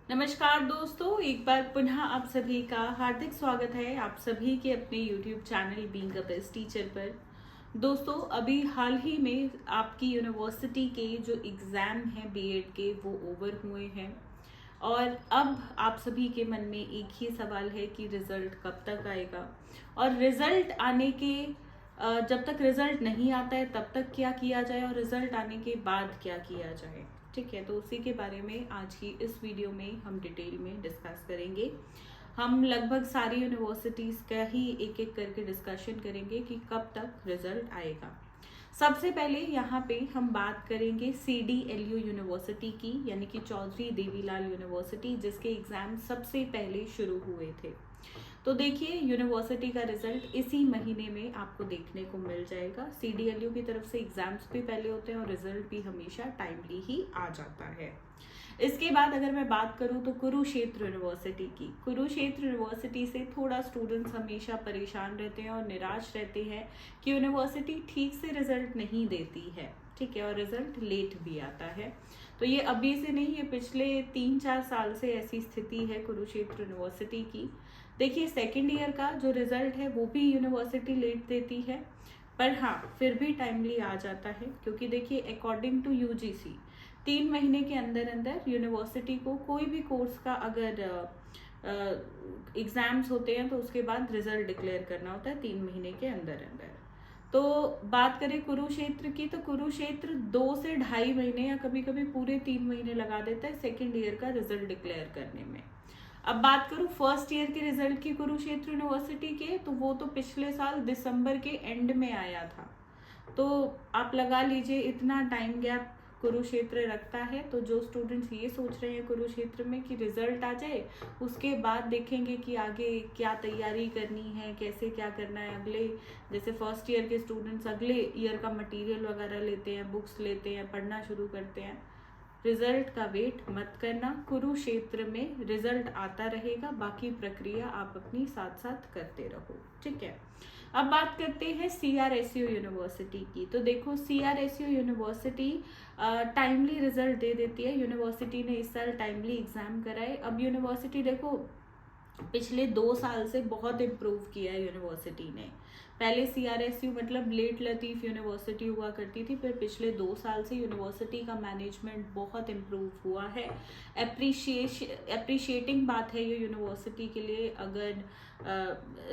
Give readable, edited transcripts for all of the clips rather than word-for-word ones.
नमस्कार दोस्तों, एक बार पुनः आप सभी का हार्दिक स्वागत है आप सभी के अपने YouTube channel being a best teacher पर। दोस्तों, अभी हाल ही में आपकी यूनिवर्सिटी के जो एग्ज़ाम हैं बीएड के वो ओवर हुए हैं और अब आप सभी के मन में एक ही सवाल है कि रिज़ल्ट कब तक आएगा और रिज़ल्ट आने के जब तक रिज़ल्ट नहीं आता है तब तक क्या किया जाए और रिज़ल्ट आने के बाद क्या किया जाए। ठीक है, तो उसी के बारे में आज की इस वीडियो में हम डिटेल में डिस्कस करेंगे। हम लगभग सारी यूनिवर्सिटीज़ का ही एक एक करके डिस्कशन करेंगे कि कब तक रिजल्ट आएगा। सबसे पहले यहाँ पे हम बात करेंगे CDLU यूनिवर्सिटी की, यानी कि चौधरी देवीलाल यूनिवर्सिटी, जिसके एग्ज़ाम सबसे पहले शुरू हुए थे। तो देखिए, यूनिवर्सिटी का रिजल्ट इसी महीने में आपको देखने को मिल जाएगा। CDLU की तरफ से एग्जाम्स भी पहले होते हैं और रिजल्ट भी हमेशा टाइमली ही आ जाता है। इसके बाद अगर मैं बात करूं तो कुरुक्षेत्र यूनिवर्सिटी की, कुरुक्षेत्र यूनिवर्सिटी से थोड़ा स्टूडेंट्स हमेशा परेशान रहते हैं और निराश रहते हैं कि यूनिवर्सिटी ठीक से रिजल्ट नहीं देती है। ठीक है, और रिजल्ट लेट भी आता है। तो ये अभी से नहीं, ये पिछले 3-4 साल से ऐसी स्थिति है कुरुक्षेत्र यूनिवर्सिटी की। देखिए, सेकेंड ईयर का जो रिजल्ट है वो भी यूनिवर्सिटी लेट देती है, पर हाँ फिर भी टाइमली आ जाता है, क्योंकि देखिए अकॉर्डिंग टू UGC 3 महीने के अंदर अंदर यूनिवर्सिटी को कोई भी कोर्स का अगर एग्जाम्स होते हैं तो उसके बाद रिजल्ट डिक्लेयर करना होता है 3 महीने के अंदर अंदर। तो बात करें कुरुक्षेत्र की, तो कुरुक्षेत्र 2 से 2.5 महीने या कभी कभी पूरे 3 महीने लगा देता है सेकेंड ईयर का रिजल्ट डिक्लेयर करने में। अब बात करूं फर्स्ट ईयर के रिजल्ट की कुरुक्षेत्र यूनिवर्सिटी के, तो वो तो पिछले साल दिसंबर के एंड में आया था। तो आप लगा लीजिए इतना टाइम गैप कुरुक्षेत्र रखता है। तो जो स्टूडेंट्स ये सोच रहे हैं कुरुक्षेत्र में कि रिजल्ट आ जाए उसके बाद देखेंगे कि आगे क्या तैयारी करनी है, कैसे क्या करना है अगले, जैसे फर्स्ट ईयर के स्टूडेंट्स अगले ईयर का मटेरियल वगैरह लेते हैं, बुक्स लेते हैं, पढ़ना शुरू करते हैं। रिजल्ट का वेट मत करना, कुरुक्षेत्र में रिजल्ट आता रहेगा, बाकी प्रक्रिया आप अपनी साथ साथ करते रहो। ठीक है, अब बात करते हैं CRSU यूनिवर्सिटी की। तो देखो, CRSU यूनिवर्सिटी टाइमली रिजल्ट दे देती है। यूनिवर्सिटी ने इस साल टाइमली एग्जाम कराए। अब यूनिवर्सिटी देखो पिछले 2 साल से बहुत इम्प्रूव किया है यूनिवर्सिटी ने। पहले CRSU मतलब लेट लतीफ़ यूनिवर्सिटी हुआ करती थी, फिर पिछले 2 साल से यूनिवर्सिटी का मैनेजमेंट बहुत इम्प्रूव हुआ है। अप्रिशिएटिंग बात है ये यूनिवर्सिटी के लिए। अगर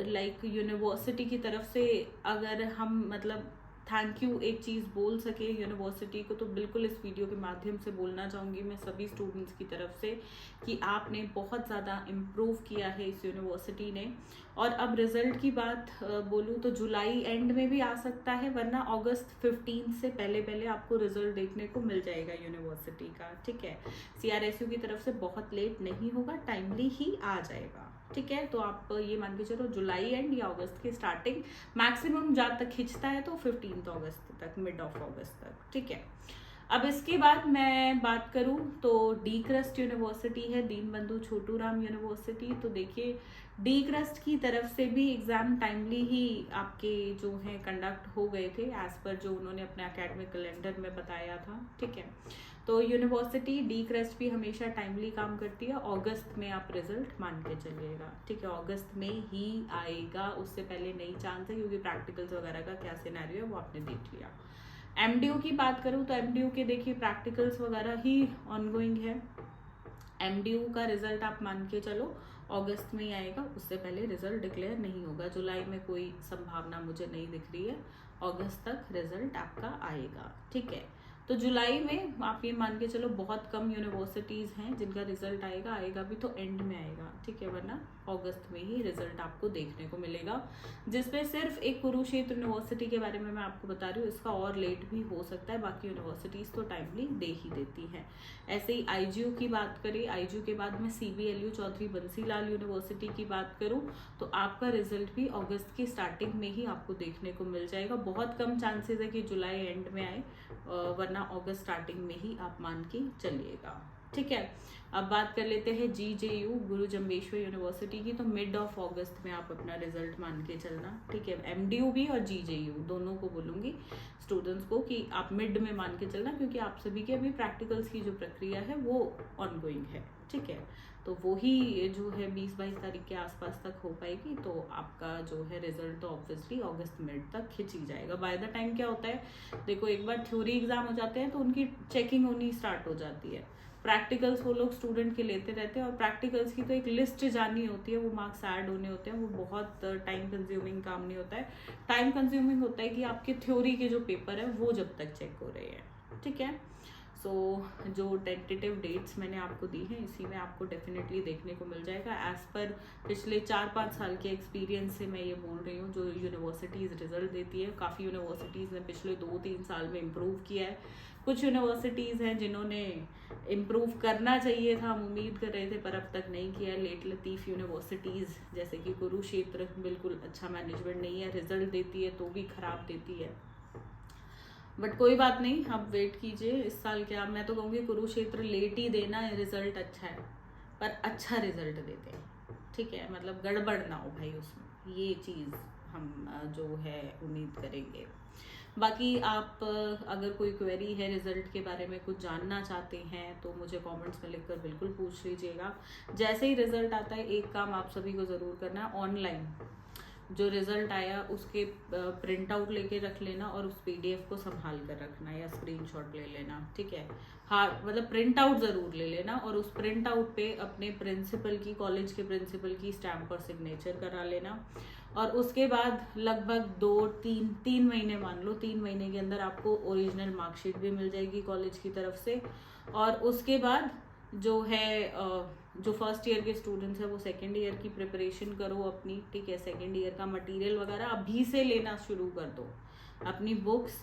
लाइक यूनिवर्सिटी की तरफ से अगर हम मतलब थैंक यू एक चीज़ बोल सके यूनिवर्सिटी को, तो बिल्कुल इस वीडियो के माध्यम से बोलना चाहूँगी मैं सभी स्टूडेंट्स की तरफ से कि आपने बहुत ज़्यादा इम्प्रूव किया है इस यूनिवर्सिटी ने। और अब रिजल्ट की बात बोलूँ तो जुलाई एंड में भी आ सकता है, वरना अगस्त 15 से पहले पहले आपको रिजल्ट देखने को मिल जाएगा यूनिवर्सिटी का। ठीक है, CRSU की तरफ से बहुत लेट नहीं होगा, टाइमली ही आ जाएगा। ठीक है, तो आप ये मान के चलो जुलाई एंड या अगस्त की स्टार्टिंग, मैक्सिमम जब तक खिंचता है तो 15 अगस्त तक, मिड ऑफ अगस्त तक। ठीक है, अब इसके बाद मैं बात करूं तो डी क्रस्ट यूनिवर्सिटी है, दीनबंधु छोटूराम यूनिवर्सिटी। तो देखिए, डी क्रस्ट की तरफ से भी एग्जाम टाइमली ही आपके जो हैं कंडक्ट हो गए थे एज पर जो उन्होंने अपने एकेडमिक कैलेंडर में बताया था। ठीक है, तो यूनिवर्सिटी डी क्रस्ट भी हमेशा टाइमली काम करती है। अगस्त में आप रिजल्ट मान के चलिएगा। ठीक है, अगस्त में ही आएगा, उससे पहले नहीं चांस है, क्योंकि प्रैक्टिकल्स वगैरह का क्या सिनेरियो है वो आपने देख लिया। MDU की बात करूँ तो MDU के देखिए प्रैक्टिकल्स वगैरह ही ऑनगोइंग है। MDU का रिजल्ट आप मान के चलो अगस्त में ही आएगा, उससे पहले रिजल्ट डिक्लेयर नहीं होगा। जुलाई में कोई संभावना मुझे नहीं दिख रही है, अगस्त तक रिजल्ट आपका आएगा। ठीक है, तो जुलाई में आप ये मान के चलो बहुत कम यूनिवर्सिटीज़ हैं जिनका रिजल्ट आएगा, आएगा भी तो एंड में आएगा। ठीक है, वरना अगस्त में ही रिजल्ट आपको देखने को मिलेगा, जिसमें सिर्फ एक कुरुक्षेत्र यूनिवर्सिटी के बारे में मैं आपको बता रही हूँ, इसका और लेट भी हो सकता है, बाकी यूनिवर्सिटीज़ तो टाइमली दे ही देती हैं। ऐसे ही IGU की बात करें, IGU के बाद में CBLU चौधरी बंसीलाल यूनिवर्सिटी की बात करूँ तो आपका रिजल्ट भी अगस्त की स्टार्टिंग में ही आपको देखने को मिल जाएगा। बहुत कम चांसेस है कि जुलाई एंड में आए, वरना अगस्त स्टार्टिंग में ही आप मान के चलिएगा। ठीक है। अब बात कर लेते हैं GJU, गुरु जम्बेश्वर यूनिवर्सिटी की। तो मिड ऑफ अगस्त में आप अपना रिजल्ट मान के चलना, ठीक है। MDU भी और GJU दोनों को बोलूँगी स्टूडेंट्स को कि आप मिड में मान के चलना, क्योंकि आप सभी के अभी प्रैक्टिकल्स की जो प्रक्रिया है वो ऑनगोइंग है, ठीक है। तो वो ही जो है 20-22 तारीख के आसपास तक हो पाएगी। तो आपका जो है रिजल्ट तो ऑब्वियसली अगस्त मिड तक खिंच ही जाएगा। बाय द टाइम क्या होता है, देखो एक बार थ्योरी एग्जाम हो जाते हैं तो उनकी चेकिंग होनी स्टार्ट हो जाती है। प्रैक्टिकल्स वो लोग स्टूडेंट के लेते रहते हैं, और प्रैक्टिकल्स की तो एक लिस्ट जानी होती है, वो मार्क्स ऐड होने होते हैं। वो बहुत टाइम कंज्यूमिंग काम नहीं होता है। टाइम कंज्यूमिंग होता है कि आपके थ्योरी के जो पेपर है वो जब तक चेक हो रहे हैं, ठीक है। सो जो टेंटेटिव डेट्स मैंने आपको दी हैं, इसी में आपको डेफिनेटली देखने को मिल जाएगा। एज पर पिछले 4-5 साल के एक्सपीरियंस से मैं ये बोल रही हूँ, जो यूनिवर्सिटीज़ रिजल्ट देती है, काफ़ी यूनिवर्सिटीज़ ने पिछले 2-3 साल में इम्प्रूव किया है। कुछ यूनिवर्सिटीज़ हैं जिन्होंने इम्प्रूव करना चाहिए था, हम उम्मीद कर रहे थे, पर अब तक नहीं किया। लेट लतीफ़ यूनिवर्सिटीज़ जैसे कि कुरुक्षेत्र बिल्कुल अच्छा मैनेजमेंट नहीं है, रिजल्ट देती है तो भी ख़राब देती है। बट कोई बात नहीं, आप वेट कीजिए। इस साल क्या, मैं तो कहूँगी कुरुक्षेत्र लेट ही देना है, रिजल्ट अच्छा है पर अच्छा रिजल्ट देते हैं, ठीक है। मतलब गड़बड़ ना हो भाई उसमें, ये चीज़ हम जो है उम्मीद करेंगे। बाकी आप अगर कोई क्वेरी है रिजल्ट के बारे में, कुछ जानना चाहते हैं, तो मुझे कमेंट्स में लिखकर बिल्कुल पूछ लीजिएगा। जैसे ही रिजल्ट आता है, एक काम आप सभी को ज़रूर करना है, ऑनलाइन जो रिजल्ट आया उसके प्रिंट आउट लेके रख लेना, और उस PDF को संभाल कर रखना या स्क्रीनशॉट ले लेना, ठीक है। हाँ, मतलब प्रिंट आउट ज़रूर ले लेना, और उस प्रिंट आउट पे अपने प्रिंसिपल की, कॉलेज के प्रिंसिपल की स्टैम्प और सिग्नेचर करा लेना। और उसके बाद लगभग 2-3 महीने, मान लो 3 महीने के अंदर आपको ओरिजिनल मार्कशीट भी मिल जाएगी कॉलेज की तरफ से। और उसके बाद जो है जो फर्स्ट ईयर के स्टूडेंट्स हैं वो सेकेंड ईयर की प्रिपरेशन करो अपनी, ठीक है। सेकेंड ईयर का मटेरियल वगैरह अभी से लेना शुरू कर दो, अपनी बुक्स।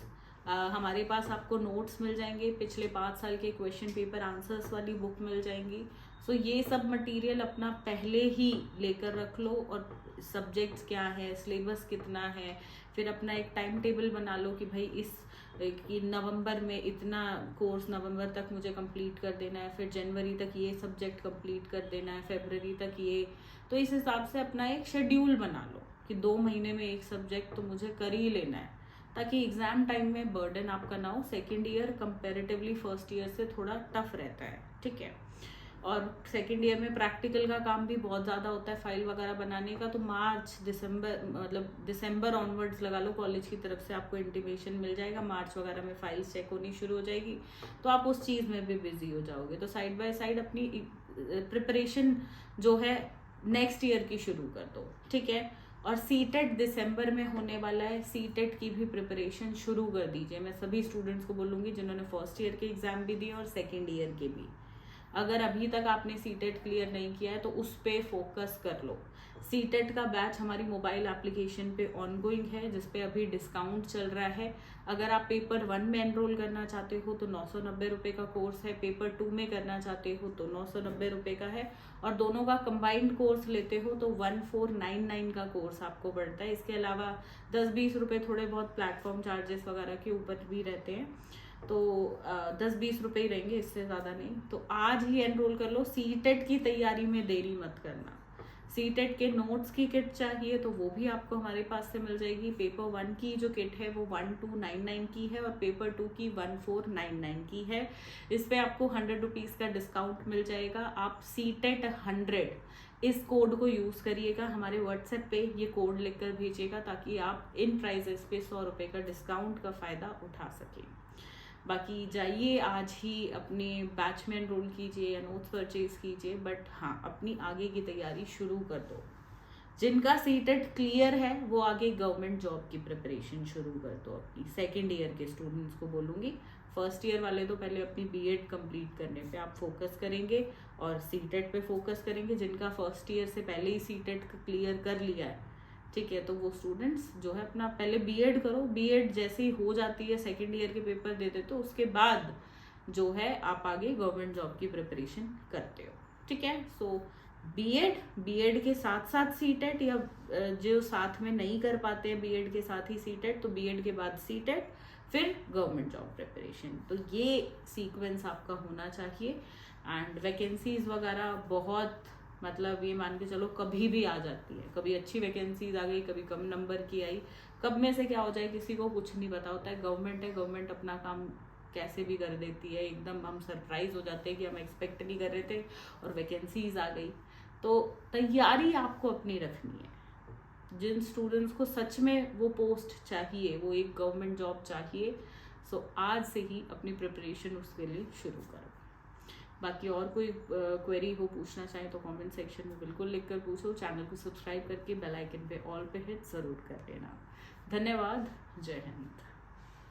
हमारे पास आपको नोट्स मिल जाएंगे, पिछले 5 साल के क्वेश्चन पेपर आंसर्स वाली बुक मिल जाएंगी। सो ये सब मटेरियल अपना पहले ही लेकर रख लो, और सब्जेक्ट्स क्या है, सिलेबस कितना है, फिर अपना एक टाइम टेबल बना लो कि भाई इस कि नवंबर में इतना कोर्स नवंबर तक मुझे कंप्लीट कर देना है, फिर जनवरी तक ये सब्जेक्ट कंप्लीट कर देना है, फरवरी तक ये। तो इस हिसाब से अपना एक शेड्यूल बना लो कि 2 महीने में एक सब्जेक्ट तो मुझे कर ही लेना है, ताकि एग्जाम टाइम में बर्डन आपका ना हो। Second year comparatively first year से थोड़ा टफ रहता है, ठीक है। और सेकेंड ईयर में प्रैक्टिकल का काम भी बहुत ज़्यादा होता है, फाइल वगैरह बनाने का। तो मार्च दिसंबर, मतलब दिसंबर ऑनवर्ड्स लगा लो, कॉलेज की तरफ से आपको इंटीमेशन मिल जाएगा, मार्च वगैरह में फाइल्स चेक होनी शुरू हो जाएगी, तो आप उस चीज़ में भी बिजी हो जाओगे। तो साइड बाय साइड अपनी प्रिपरेशन जो है नेक्स्ट ईयर की शुरू कर दो, ठीक है। और सीटेट दिसंबर में होने वाला है, सीटेट की भी प्रिपरेशन शुरू कर दीजिए। मैं सभी स्टूडेंट्स को बोलूँगी जिन्होंने फर्स्ट ईयर के एग्जाम भी दिए और सेकेंड ईयर के भी, अगर अभी तक आपने सीटेट क्लियर नहीं किया है तो उस पर फोकस कर लो। सीटेट का बैच हमारी मोबाइल एप्लीकेशन पे ऑनगोइंग है, जिस पे अभी डिस्काउंट चल रहा है। अगर आप पेपर 1 में एनरोल करना चाहते हो तो 990 रुपये का कोर्स है, पेपर 2 में करना चाहते हो तो 990 रुपये का है, और दोनों का कंबाइंड कोर्स लेते हो तो 1499 का कोर्स आपको पड़ता है। इसके अलावा 10-20 रुपये थोड़े बहुत प्लेटफॉर्म चार्जेस वगैरह के ऊपर भी रहते हैं, तो 10-20 रुपये ही रहेंगे, इससे ज़्यादा नहीं। तो आज ही एनरोल कर लो। सीटेट की तैयारी में देरी मत करना। सीटेट के नोट्स की किट चाहिए तो वो भी आपको हमारे पास से मिल जाएगी। पेपर 1 की जो किट है वो 1299 की है, और पेपर 2 की 1499 की है। इस पे आपको 100 रुपीज़ का डिस्काउंट मिल जाएगा। आप सीटेट 100 इस कोड को यूज़ करिएगा, हमारे व्हाट्सएप पे ये कोड लिखकर भेजिएगा, ताकि आप इन प्राइजेस पे 100 रुपये का डिस्काउंट का फ़ायदा उठा सकें। बाकी जाइए आज ही अपने बैच में एनरोल कीजिए या नोट्स परचेज कीजिए, बट हाँ अपनी आगे की तैयारी शुरू कर दो। जिनका सीटेट क्लियर है वो आगे गवर्नमेंट जॉब की प्रिपरेशन शुरू कर दो अपनी। सेकेंड ईयर के स्टूडेंट्स को बोलूँगी, फर्स्ट ईयर वाले तो पहले अपनी बीएड कंप्लीट करने पे आप फोकस करेंगे और सीटेट पे फोकस करेंगे। जिनका फर्स्ट ईयर से पहले ही सीटेट क्लियर कर लिया है, ठीक है, तो वो स्टूडेंट्स जो है अपना पहले बीएड करो। बीएड जैसे ही हो जाती है, सेकेंड ईयर के पेपर दे देते हो, उसके बाद जो है आप आगे गवर्नमेंट जॉब की प्रिपरेशन करते हो, ठीक है। सो बीएड के साथ साथ सीटेट, या जो साथ में नहीं कर पाते हैं बीएड के साथ ही सीटेट, तो बीएड के बाद सीटेट, फिर गवर्नमेंट जॉब प्रिपरेशन। तो ये सीक्वेंस आपका होना चाहिए, एंड वैकेंसीज वगैरह बहुत मतलब ये मान के चलो कभी भी आ जाती है, कभी अच्छी वैकेंसीज आ गई, कभी कम नंबर की आई, कब में से क्या हो जाए किसी को कुछ नहीं पता होता है। गवर्नमेंट अपना काम कैसे भी कर देती है, एकदम हम सरप्राइज हो जाते हैं कि हम एक्सपेक्ट नहीं कर रहे थे और वैकेंसीज आ गई। तो तैयारी आपको अपनी रखनी है। जिन स्टूडेंट्स को सच में वो पोस्ट चाहिए, वो एक गवर्नमेंट जॉब चाहिए, सो आज से ही अपनी प्रिपरेशन उसके लिए शुरू करो। बाकी और कोई क्वेरी हो पूछना चाहें तो कमेंट सेक्शन में बिल्कुल लिखकर पूछो। चैनल को सब्सक्राइब करके बेल आइकन पे ऑल पे हिट ज़रूर कर लेना। धन्यवाद। जय हिंद।